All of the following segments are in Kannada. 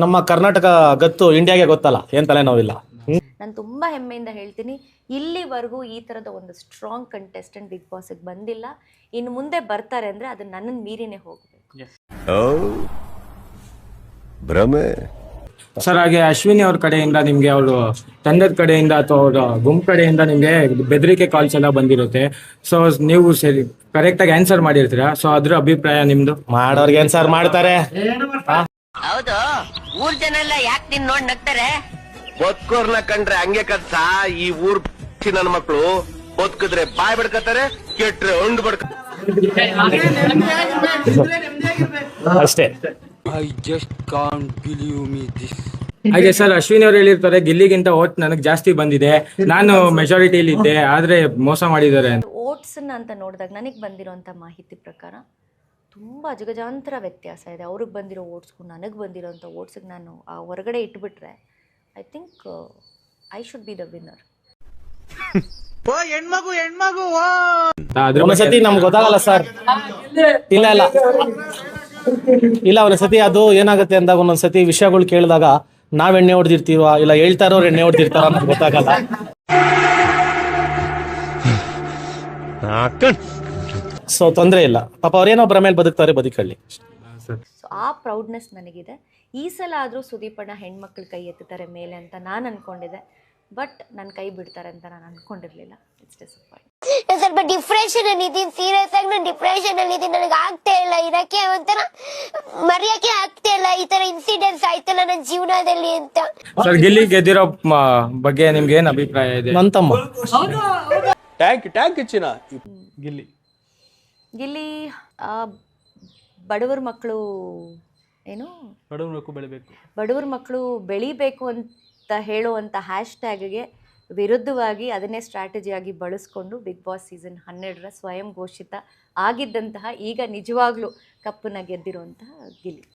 ನಮ್ಮ ಕರ್ನಾಟಕ ಗತ್ತು ಇಂಡಿಯಾಗೆ ಗೊತ್ತಲ್ಲ, ಏನ್ ತಲೆನೋವಿಲ್ಲ. ನಾನು ತುಂಬಾ ಹೆಮ್ಮೆಯಿಂದ ಹೇಳ್ತೀನಿ, ಇಲ್ಲಿವರೆಗೂ ಈ ತರದ ಒಂದು ಸ್ಟ್ರಾಂಗ್ ಕಂಟೆಸ್ಟೆಂಟ್ ಬಿಗ್ ಬಾಸ್ಗೆ ಬಂದಿಲ್ಲ. ಇನ್ನು ಮುಂದೆ ಬರ್ತಾರೆ ಅಂದ್ರೆ ಅದು ನನ್ನನ್ನು ಮೀರಿನೇ ಹೋಗಬೇಕು. ಭ್ರಮೆ ಸರ್, ಹಾಗೆ ಅಶ್ವಿನಿ ಅವ್ರ ಕಡೆಯಿಂದ ನಿಮ್ಗೆ ಅವರು ತಂಡದ ಕಡೆಯಿಂದ ಅಥವಾ ಅವ್ರ ಗುಂಪು ಕಡೆಯಿಂದ ನಿಮ್ಗೆ ಬೆದರಿಕೆ ಕಾಲ್ಸ್ ಎಲ್ಲ ಬಂದಿರುತ್ತೆ. ಸೊ ನೀವು ಸರಿ ಕರೆಕ್ಟ್ ಆಗಿ ಆನ್ಸರ್ ಮಾಡಿರ್ತೀರಾ. ಸೊ ಅದ್ರ ಅಭಿಪ್ರಾಯ ನಿಮ್ದು? ಮಾಡೋರ್ಗೆ ಆನ್ಸರ್ ಮಾಡ್ತಾರೆ. ಹೌದು, ಊರ್ ಜನ ಎಲ್ಲ ಯಾಕೆ ನಿನ್ ನೋಡ್ ನಗ್ತಾರೆ? ಬದುಕೋರ್ನ ಕಂಡ್ರೆ ಹಂಗೆ ಕತ್ಸ. ಈ ಊರ್ ನನ್ನ ಮಕ್ಕಳು ಬದುಕಿದ್ರೆ ಬಾಯ್ ಬಡ್ಕತಾರೆ, ಕೆಟ್ರೆ ಹೊಂಡ್ ಬಡ್ಕ ಅಷ್ಟೇ. ಹಾಗೆ ಸರ್, ಅಶ್ವಿನಿ ಅವ್ರು ಹೇಳಿರ್ತಾರೆ ಗಿಲ್ಲಿಗಿಂತ ಓಟ್ ನನಗೆ ಜಾಸ್ತಿ ಬಂದಿದೆ, ನಾನು ಮೆಜಾರಿಟಿಲಿ ಇದ್ದೆ, ಆದ್ರೆ ಮೋಸ ಮಾಡಿದ್ದಾರೆ. ಓಟ್ಸ್ ಅಂತ ನೋಡಿದಾಗ ನನಗೆ ಬಂದಿರೋಂಥ ಮಾಹಿತಿ ಪ್ರಕಾರ ತುಂಬ ಅಜಗಜಾಂತರ ವ್ಯತ್ಯಾಸ ಇದೆ. ಅವ್ರಿಗೆ ಬಂದಿರೋ ಓಟ್ಸ್ಗೂ ನನಗೆ ಬಂದಿರೋಂಥ ಓಟ್ಸ್ಗೆ ನಾನು ಹೊರಗಡೆ ಇಟ್ಬಿಟ್ರೆ I think I should be the winner. ಒಂದ್ಸತಿ ನಮ್ಗೆ ಗೊತ್ತಾಗಲ್ಲ ಸರ್. ಇಲ್ಲ ಇಲ್ಲ ಇಲ್ಲ ಒಂದ್ಸತಿ ಅದು ಏನಾಗುತ್ತೆ ಅಂದಾಗ ಒಂದೊಂದ್ಸತಿ ವಿಷಯಗಳು ಕೇಳಿದಾಗ ನಾವ್ ಎಣ್ಣೆ ಹೊಡೆದಿರ್ತೀವ, ಇಲ್ಲ ಹೇಳ್ತಾ ಇರೋರು ಎಣ್ಣೆ ಹೊಡೆದಿರ್ತಾರ ಅಂತ ಗೊತ್ತಾಗಲ್ಲ. ಸೊ ತೊಂದ್ರೆ ಇಲ್ಲ, ಪಾಪ ಅವ್ರೇನೋ ಭ್ರಮೇಲೆ ಬದುಕ್ತಾರೆ, ಬದುಕಳ್ಳಿ. ಸೊ ಆ ಪ್ರೌಡ್ನೆಸ್ ನನಗಿದೆ. ಈ ಸಲ ಆದರೂ ಸುದೀಪಣ್ಣ ಹೆಣ್ಮಕ್ಳು ಕೈ ಎತ್ತುತ್ತಾರೆ ಮೇಲೆ ಅಂತ ನಾನು ಅನ್ಕೊಂಡಿದ್ದೆ, ಬಟ್ ನನ್ನ ಕೈ ಬಿಡ್ತಾರೆ ಅಂತ ನಾನು ಅನ್ಕೊಂಡಿರ್ಲಿಲ್ಲ. It's disappoint. ಸ್ವಲ್ಪ ಡಿಪ್ರೆಷನ್ ಅಲ್ಲಿ ಇದ್ದೀನಿ, ಸೀರಿಯಸ್ ಆಗಿ ನಾನು ಡಿಪ್ರೆಷನ್ ಅಲ್ಲಿ ಇದ್ದೀನಿ. ನನಗೆ ಆಗ್ತಾ ಇಲ್ಲ ಇರಕ್ಕೆ, ಒಂಥರ ಮರೆಯಕ್ಕೆ ಆಗ್ತಾ ಇಲ್ಲ. ಈ ತರ ಇನ್ಸಿಡೆಂಟ್ಸ್ ಆಯ್ತಲ್ಲ ನನ್ನ ಜೀವನದಲ್ಲಿ ಅಂತ. ಸರ್, ಗಿಲ್ಲಿ ಗೆದ್ದಿರೋ ಬಗ್ಗೆ ನಿಮ್ಗೆ ಏನ್ ಅಭಿಪ್ರಾಯ ಇದೆ? ನನ್ ತಮ್ಮ ಗಿಲ್ಲಿ ಬಡವರ ಮಕ್ಕಳು ಏನು ಬಡವರ ಮಕ್ಕಳು ಬೆಳಿಬೇಕು ಅಂತ ಹೇಳುವಂಥ ಹ್ಯಾಶ್ಟ್ಯಾಗ್ಗೆ ವಿರುದ್ಧವಾಗಿ ಅದನ್ನೇ ಸ್ಟ್ರಾಟಜಿಯಾಗಿ ಬಳಸ್ಕೊಂಡು ಬಿಗ್ ಬಾಸ್ ಸೀಸನ್ 12ರ ಸ್ವಯಂ ಘೋಷಿತ ಆಗಿದ್ದಂತಹ, ಈಗ ನಿಜವಾಗ್ಲೂ ಕಪ್ಪನ್ನ ಗೆದ್ದಿರುವಂತಹ ಗಿಲ್ಲಿ.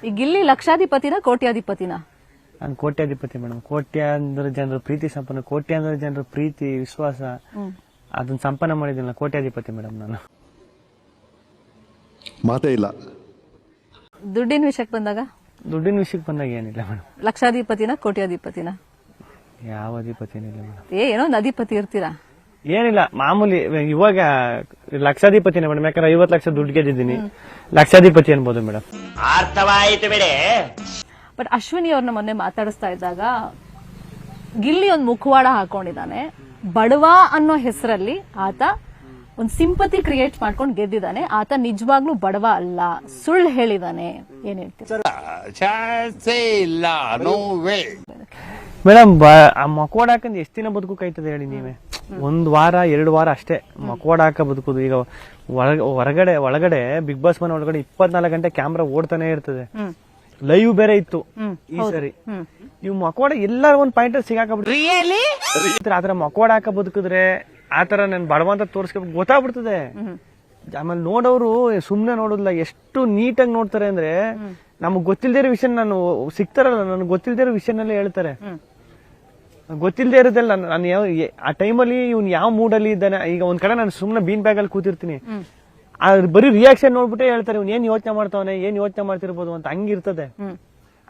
ಈ ಗಿಲ್ಲಿ ಲಕ್ಷಾಧಿಪತಿನ ಕೋಟ್ಯಾಧಿಪತಿನ? ನಾನು ಕೋಟ್ಯಾಧಿಪತಿ ಮೇಡಮ್. ಕೋಟ್ಯಾಂತರ ಜನರ ಪ್ರೀತಿ ಸಂಪನ್ನ, ಕೋಟ್ಯಾಂತರ ಜನರ ಪ್ರೀತಿ ವಿಶ್ವಾಸ ಅದನ್ನ ಸಂಪನ್ನ ಮಾಡಿದಿಲ್ಲ. ಕೋಟ್ಯಾಧಿಪತಿ ಮೇಡಮ್ ನಾನು. ಮಾತೇ ಇಲ್ಲ. ದುಡ್ಡಿನ ವಿಷಯಕ್ಕೆ ಬಂದಾಗ? ದುಡ್ಡಿನ ವಿಷಯಕ್ಕೆ ಬಂದಾಗ ಏನಿಲ್ಲ ಮೇಡಮ್. ಲಕ್ಷಾಧಿಪತಿನ ಕೋಟ್ಯಾಧಿಪತಿನ? ಯಾವ ಅಧಿಪತಿ ಏನಿಲ್ಲ ಮೇಡಮ್. ಏನೋ ಒಂದು ಅಧಿಪತಿ ಇರ್ತೀರಾ? ಏನಿಲ್ಲ, ಮಾಮೂಲಿ. ಇವಾಗ ಲಕ್ಷಾಧಿಪತಿನೇ ಮೇಡಮ್, ಯಾಕಂದ್ರೆ 50 ಲಕ್ಷ ದುಡ್ಡು ಗೆದ್ದಿದ್ದೀನಿ. ಲಕ್ಷಾಧಿಪತಿ ಅನ್ಬೋದು ಮೇಡಮ್. ಅರ್ಥವಾಯಿತು ಬಿಡಿ. ಬಟ್ ಅಶ್ವಿನಿ ಅವ್ರನ್ನ ಮೊನ್ನೆ ಮಾತಾಡಿಸ್ತಾ ಇದ್ದಾಗ ಗಿಲ್ಲಿ ಒಂದು ಮುಖವಾಡ ಹಾಕೊಂಡಿದ್ದಾನೆ. ಬಡವ ಅನ್ನೋ ಹೆಸರಲ್ಲಿ ಆತ ಒಂದು ಸಿಂಪತಿ ಕ್ರಿಯೇಟ್ ಮಾಡ್ಕೊಂಡು ಗೆದ್ದಿದ್ದಾನೆ. ಆತ ನಿಜವಾಗ್ಲೂ ಬಡವ ಅಲ್ಲ, ಸುಳ್ಳು ಹೇಳಿದಾನೆ. ಏನ್ ಹೇಳ್ತೀರಾ ಮೇಡಮ್? ಆ ಮಕೋಡ ಹಾಕಂದ್ ಎಷ್ಟ್ ದಿನ ಬದುಕಾಯ್ತದೆ ಹೇಳಿ ನೀವೇ? 1 ವಾರ 2 ವಾರ ಅಷ್ಟೇ ಮಕೋಡ ಹಾಕ ಬದುಕುದು. ಈಗ ಒಳಗಡೆ ಬಿಗ್ ಬಾಸ್ ಮನೆ ಒಳಗಡೆ 24 ಗಂಟೆ ಕ್ಯಾಮ್ರಾ ಓಡ್ತಾನೆ ಇರ್ತದೆ. ಲೈವ್ ಬೇರೆ ಇತ್ತು ಈ ಸರಿ. ಇವ್ ಮಕೋಡ ಎಲ್ಲಾರು ಒಂದ್ ಪಾಯಿಂಟ್ ಸಿಗಾಕಬಿಡ್ತಾರೆ. ಆತರ ಮಕೋಡ ಹಾಕ ಬದುಕಿದ್ರೆ ಆತರ ನನ್ ಬಡವ ಅಂತ ತೋರ್ಸ್ಕೊಬೇಕು ಗೊತ್ತಾಗ್ಬಿಡ್ತದೆ. ಆಮೇಲೆ ನೋಡೋರು ಸುಮ್ನೆ ನೋಡೋದಿಲ್ಲ, ಎಷ್ಟು ನೀಟಾಗಿ ನೋಡ್ತಾರೆ ಅಂದ್ರೆ ನಮಗ್ ಗೊತ್ತಿಲ್ದೇ ಇರೋ ವಿಷಯ ನಾನು ಸಿಗ್ತಾರಲ್ಲ, ನನ್ಗೆ ಗೊತ್ತಿಲ್ದೇ ಇರೋ ವಿಷಯನಲ್ಲೇ ಹೇಳ್ತಾರೆ. ಗೊತ್ತಿಲ್ದೇ ಇರೋದಲ್ಲ ನಾನು ಆ ಟೈಮಲ್ಲಿ ಇವ್ನು ಯಾವ ಮೂಡಲ್ಲಿ ಇದ್ದಾನೆ. ಈಗ ಒಂದ್ ಕಡೆ ನಾನು ಸುಮ್ನೆ ಬೀನ್ ಬ್ಯಾಗ್ ಅಲ್ಲಿ ಕೂತಿರ್ತೀನಿ, ಬರೀ ರಿಯಾಕ್ಷನ್ ನೋಡ್ಬಿಟ್ಟೆ ಹೇಳ್ತಾರೆ ಇವ್ನು ಏನ್ ಯೋಚನೆ ಮಾಡ್ತಾವನೆ, ಏನ್ ಯೋಚನೆ ಮಾಡ್ತಿರ್ಬೋದು ಅಂತ. ಹಂಗಿರ್ತದೆ.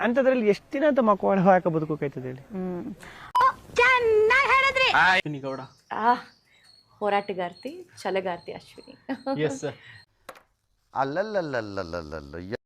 ಅಂತದ್ರಲ್ಲಿ ಎಷ್ಟ್ ದಿನ ಅಂತ ಮಕ್ಕಳ ಹಾಕ ಬದುಕೋಕಾಯ್ತದೆ ಹೇಳಿ? ಹೋರಾಟಗಾರ್ತಿ, ಛಲಗಾರ್ತಿ ಅಶ್ವಿನಿ. ಅಲ್ಲಲ್ಲಲ್ಲಲ್ಲಲ್ಲ